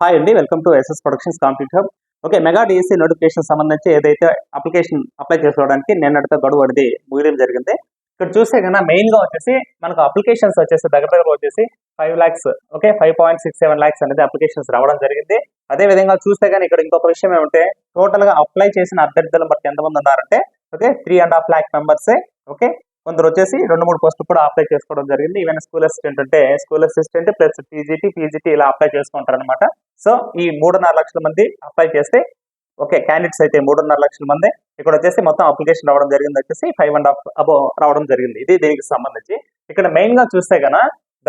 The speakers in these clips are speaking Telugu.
హాయ్ అండి, welcome to SS productions competitive hub. Okay, mega DSC notification సంబంధించి ఏదైతే అప్లికేషన్ అప్లై చేసుకోవడానికి నిన్నటితో గడువు అనేది ముగియడం జరిగింది. ఇక్కడ చూస్తే కన్నా మెయిన్ గా వచ్చేసి మనకు అప్లికేషన్స్ వచ్చేసి దగ్గర వచ్చేసి 5 lakhs, ఓకే 5.67 lakhs అనేది అప్లికేషన్స్ రావడం జరిగింది. అదే విధంగా చూస్తే కానీ ఇక్కడ ఇంకొక విషయం ఏమంటే టోటల్ గా అప్లై చేసిన అభ్యర్థుల బట్టి ఎంతమంది ఉన్నారంటే ఓకే 3.5 lakh మెంబర్స్. ఓకే, కొందరు వచ్చేసి 2-3 పోస్టులు కూడా అప్లై చేసుకోవడం జరిగింది. ఈవెన్ స్కూల్ అసిస్టెంట్ అంటే స్కూల్ అసిస్టెంట్ ప్లస్ పీజీటీ ఇలా అప్లై చేసుకుంటారు అనమాట. సో ఈ 3.5 లక్షల మంది అప్లై చేస్తే ఓకే క్యాండిడేట్స్ అయితే 3.5 లక్షల మంది. ఇక్కడ వచ్చేసి మొత్తం అప్లికేషన్ రావడం జరిగింది వచ్చేసి 5.5 అబో రావడం జరిగింది. ఇది దీనికి సంబంధించి ఇక్కడ మెయిన్ గా చూస్తే గన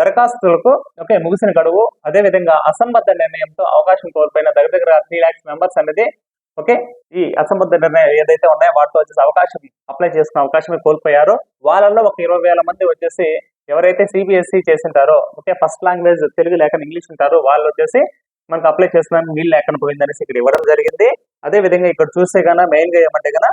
దరఖాస్తులకు ఓకే ముగిసిన గడువు, అదే విధంగా అసంబద్ధ నిర్ణయంతో అవకాశం కోల్పోయిన దగ్గర 3 lakhs మెంబర్స్ అనేది ఓకే ఈ అసంబద్ధ నిర్ణయం ఏదైతే ఉన్నాయో వాటితో వచ్చేసి అవకాశం అప్లై చేసుకునే అవకాశమే కోల్పోయారో వాళ్ళల్లో ఒక 20,000 మంది వచ్చేసి ఎవరైతే సిబిఎస్ఈ చేసింటారో ఓకే ఫస్ట్ లాంగ్వేజ్ తెలుగు లేక ఇంగ్లీష్ ఉంటారో వాళ్ళు వచ్చేసి మనకు అప్లై చేస్తున్నాం వీళ్ళు లేకుండా పోయిందనేసి ఇక్కడ ఇవ్వడం జరిగింది. అదే విధంగా ఇక్కడ చూస్తే కన్నా మెయిన్ గా ఏమంటే కన్నా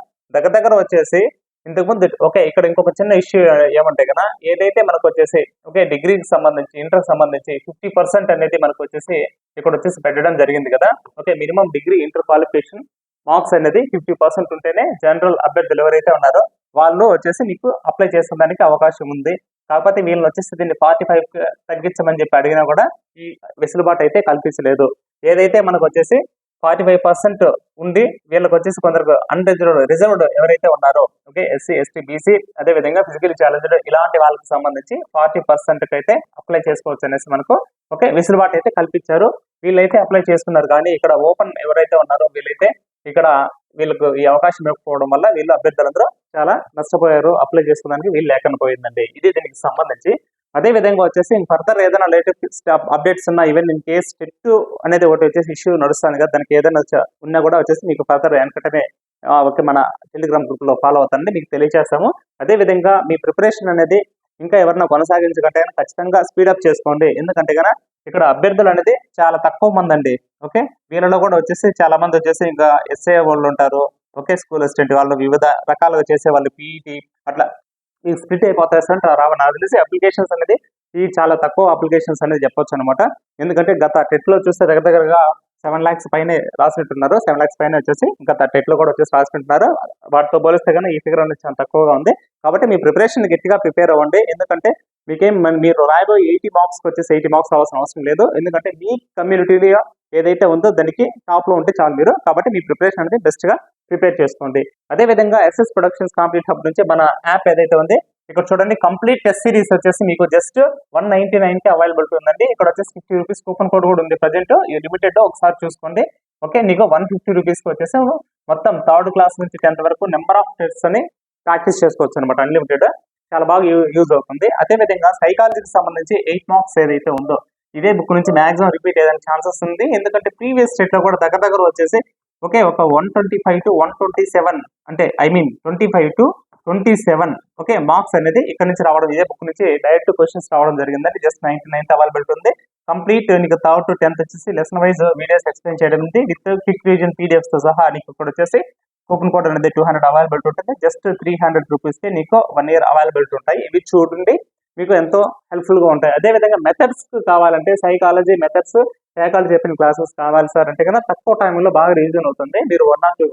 దగ్గర వచ్చేసి ఇంతకుముందు ఓకే ఇక్కడ ఇంకొక చిన్న ఇష్యూ ఏమంటే కన్నా ఏదైతే మనకు వచ్చేసి ఓకే డిగ్రీకి సంబంధించి ఇంటర్ సంబంధించి 50% అనేది మనకు వచ్చేసి ఇక్కడ వచ్చేసి పెట్టడం జరిగింది కదా. Okay minimum degree inter qualification marks అనేది 50% ఉంటేనే జనరల్ అభ్యర్థులు ఎవరైతే ఉన్నారో వాళ్ళు వచ్చేసి మీకు అప్లై చేసుకోవడానికి అవకాశం ఉంది. కాకపోతే వీళ్ళని వచ్చేసి దీన్ని 45 తగ్గించమని చెప్పి అడిగినా కూడా ఈ వెసులుబాటు అయితే కల్పించలేదు. ఏదైతే మనకు వచ్చేసి 45% ఉండి వీళ్ళకి వచ్చేసి కొందరు రిజర్వ్డ్ ఎవరైతే ఉన్నారో ఓకే ఎస్సీ ఎస్టీ బీసీ అదే విధంగా ఫిజికల్ ఛాలెంజ్డ్ ఇలాంటి వాళ్ళకి సంబంధించి 40% అయితే అప్లై చేసుకోవచ్చు అనేసి మనకు ఓకే వెసులుబాటు అయితే కల్పించారు. వీళ్ళైతే అప్లై చేసుకున్నారు కానీ ఇక్కడ ఓపెన్ ఎవరైతే ఉన్నారో వీళ్ళైతే ఇక్కడ వీళ్ళకు ఈ అవకాశం ఇవ్వకపోవడం వల్ల వీళ్ళు అభ్యర్థులందరూ చాలా నష్టపోయారు. అప్లై చేసుకోవడానికి వీళ్ళు లేకుండా పోయిందండి. ఇది దీనికి సంబంధించి అదే విధంగా వచ్చేసి ఫర్దర్ ఏదైనా లేటెస్ట్ అప్డేట్స్ ఉన్నా ఈవెన్ ఇన్ కేస్ టెట్ అనేది ఒకటి వచ్చేసి ఇష్యూ నడుస్తుంది కదా, దానికి ఏదైనా ఉన్నా కూడా వచ్చేసి మీకు ఫర్దర్ వెనకటనే ఓకే మన టెలిగ్రామ్ గ్రూప్ లో ఫాలో అవుతానండి, మీకు తెలియజేస్తాము. అదే విధంగా మీ ప్రిపరేషన్ అనేది ఇంకా ఎవరైనా కొనసాగించకంటే ఖచ్చితంగా స్పీడప్ చేసుకోండి. ఎందుకంటే కనుక ఇక్కడ అభ్యర్థులు అనేది చాలా తక్కువ మంది అండి. ఓకే వీళ్ళలో కూడా వచ్చేసి చాలా మంది వచ్చేసి ఇంకా ఎస్ఏ వాళ్ళు ఉంటారు, ఓకే స్కూల్ అసిస్టెంట్ వాళ్ళు వివిధ రకాలుగా చేసే వాళ్ళు పీఈటీ అట్లా మీకు స్ప్లిట్ అయిపోతాయి సార్ నాకు తెలిసి అప్లికేషన్స్ అనేది ఈ చాలా తక్కువ అప్లికేషన్స్ అనేది చెప్పొచ్చు అనమాట. ఎందుకంటే గత టెట్ లో చూస్తే దగ్గరగా 7 lakhs పైన రాసినట్టున్నారు. 7 lakhs పైన వచ్చేసి గత టెట్ లో కూడా వచ్చేసి రాసినట్టున్నారు. వాటితో పోలిస్తే కానీ ఈ ఫిగర్ అనేది చాలా తక్కువగా ఉంది. కాబట్టి మీ ప్రిపరేషన్ గట్టిగా ప్రిపేర్ అవ్వండి. ఎందుకంటే మీకేం మీరు రాయబోయే 80 మార్క్స్ వచ్చేసి 80 మార్క్స్ రావాల్సిన అవసరం లేదు. ఎందుకంటే మీ కమ్యూనిటీగా ఏదైతే ఉందో దానికి టాప్ లో ఉంటే చాలు మీరు. కాబట్టి మీ ప్రిపరేషన్ అనేది బెస్ట్ గా ప్రిపేర్ చేసుకోండి. అదే విధంగా ఎస్ఎస్ ప్రొడక్షన్స్ కాంపిటేటివ్ హబ్ నుంచి మన యాప్ ఏదైతే ఉంది ఇక్కడ చూడండి కంప్లీట్ టెస్ట్ సిరీస్ వచ్చేసి మీకు జస్ట్ 199 కి అవైలబిలిటీ ఉందండి. ఇక్కడ వచ్చేసి 50 రూపీస్ కూపన్ కోడ్ కూడా ఉంది ప్రజెంట్ లిమిటెడ్, ఒకసారి చూసుకోండి. ఓకే నీకు 150 రూపీస్ కి వచ్చేసి మొత్తం 3rd క్లాస్ నుంచి 10th వరకు నెంబర్ ఆఫ్ టెస్ట్స్ అని ప్రాక్టీస్ చేసుకోవచ్చు అనమాట. అన్లిమిటెడ్ చాలా బాగా యూజ్ అవుతుంది. అదే విధంగా సైకాలజీకి సంబంధించి 8 మార్క్స్ ఏదైతే ఉందో ఇదే బుక్ నుంచి మాక్సిమం రిపీట్ అయ్యేదానికి ఛాన్సెస్ ఉంది. ఎందుకంటే ప్రీవియస్ స్టేట్ లో కూడా దగ్గర వచ్చేసి ఓకే ఒక 125 to 127 అంటే 25 to 27 ఓకే మార్క్స్ అనేది ఇక్కడ నుంచి రావడం ఇదే బుక్ నుంచి డైరెక్ట్ క్వశ్చన్స్ రావడం జరిగిందండి. జస్ట్ 99th అవైలబిలిటీ ఉంది. కంప్లీట్ నీకు 3rd to 10th వచ్చేసి లెసన్ వైజ్ వీడియోస్ ఎక్స్ప్లెయిన్ చేయడం ఉంది విత్ క్విక్ రివిజన్ పీడిఎఫ్స్ తో సహా. నీకు ఇక్కడ వచ్చేసి కూపన్ కోడ్ అనేది 200 అవైలబిలిటీ ఉంటుంది. జస్ట్ 300 రూపీస్ కి నీకు 1 year అవైలబిలిటీ ఉంటాయి. ఇవి చూడండి మీకు ఎంతో హెల్ప్ఫుల్ గా ఉంటాయి. అదే విధంగా మెథడ్స్ కావాలంటే సైకాలజీ మెథడ్స్ సైకాలజీ చెప్పిన క్లాసెస్ కావాలి సార్ అంటే కన్నా తక్కువ టైంలో బాగా రీజన్ అవుతుంది. మీరు 1 or 2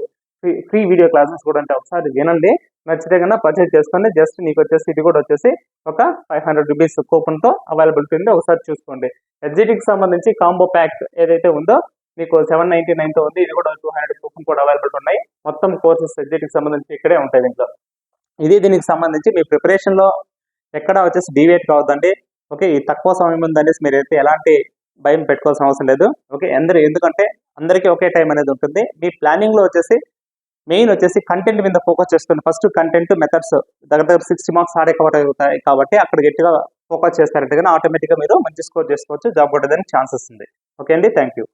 ఫ్రీ వీడియో క్లాసెస్ కూడా అంటే ఒకసారి వినండి, నచ్చితే కన్నా పర్చేజ్ చేసుకోండి. జస్ట్ నీకు వచ్చేసి ఇది కూడా వచ్చేసి ఒక 500 రూపీస్ కూపన్ తో అవైలబిలిటీ ఉంది, ఒకసారి చూసుకోండి. ఎస్జిటికి సంబంధించి కాంబో ప్యాక్ ఏదైతే ఉందో మీకు 799 తో ఉంది. ఇది కూడా 200 కూపన్ కూడా అవైలబిలిటీ ఉన్నాయి. మొత్తం కోర్సెస్ ఎస్జిటికి సంబంధించి ఇక్కడే ఉంటాయి దీంట్లో. ఇది దీనికి సంబంధించి మీ ప్రిపరేషన్ లో ఎక్కడ వచ్చేసి డివేట్ కావద్దండి. ఓకే ఈ తక్కువ సమయం ఉందనేసి మీరు అయితే ఎలాంటి భయం పెట్టుకోవాల్సిన అవసరం లేదు. ఓకే ఎందుకంటే అందరికీ ఒకే టైం అనేది ఉంటుంది. మీ ప్లానింగ్ లో వచ్చేసి మెయిన్ వచ్చేసి కంటెంట్ మీద ఫోకస్ చేసుకోండి. ఫస్ట్ కంటెంట్ మెథడ్స్ దగ్గర 60 మార్క్స్ ఆడే కవర్ అవుతాయి కాబట్టి అక్కడ గట్టిగా ఫోకస్ చేస్తారంటే కానీ ఆటోమేటిక్గా మీరు మంచి స్కోర్ చేసుకోవచ్చు, జాబ్ కొట్టడానికి ఛాన్సెస్ ఉంది. ఓకే అండి, థ్యాంక్ యూ.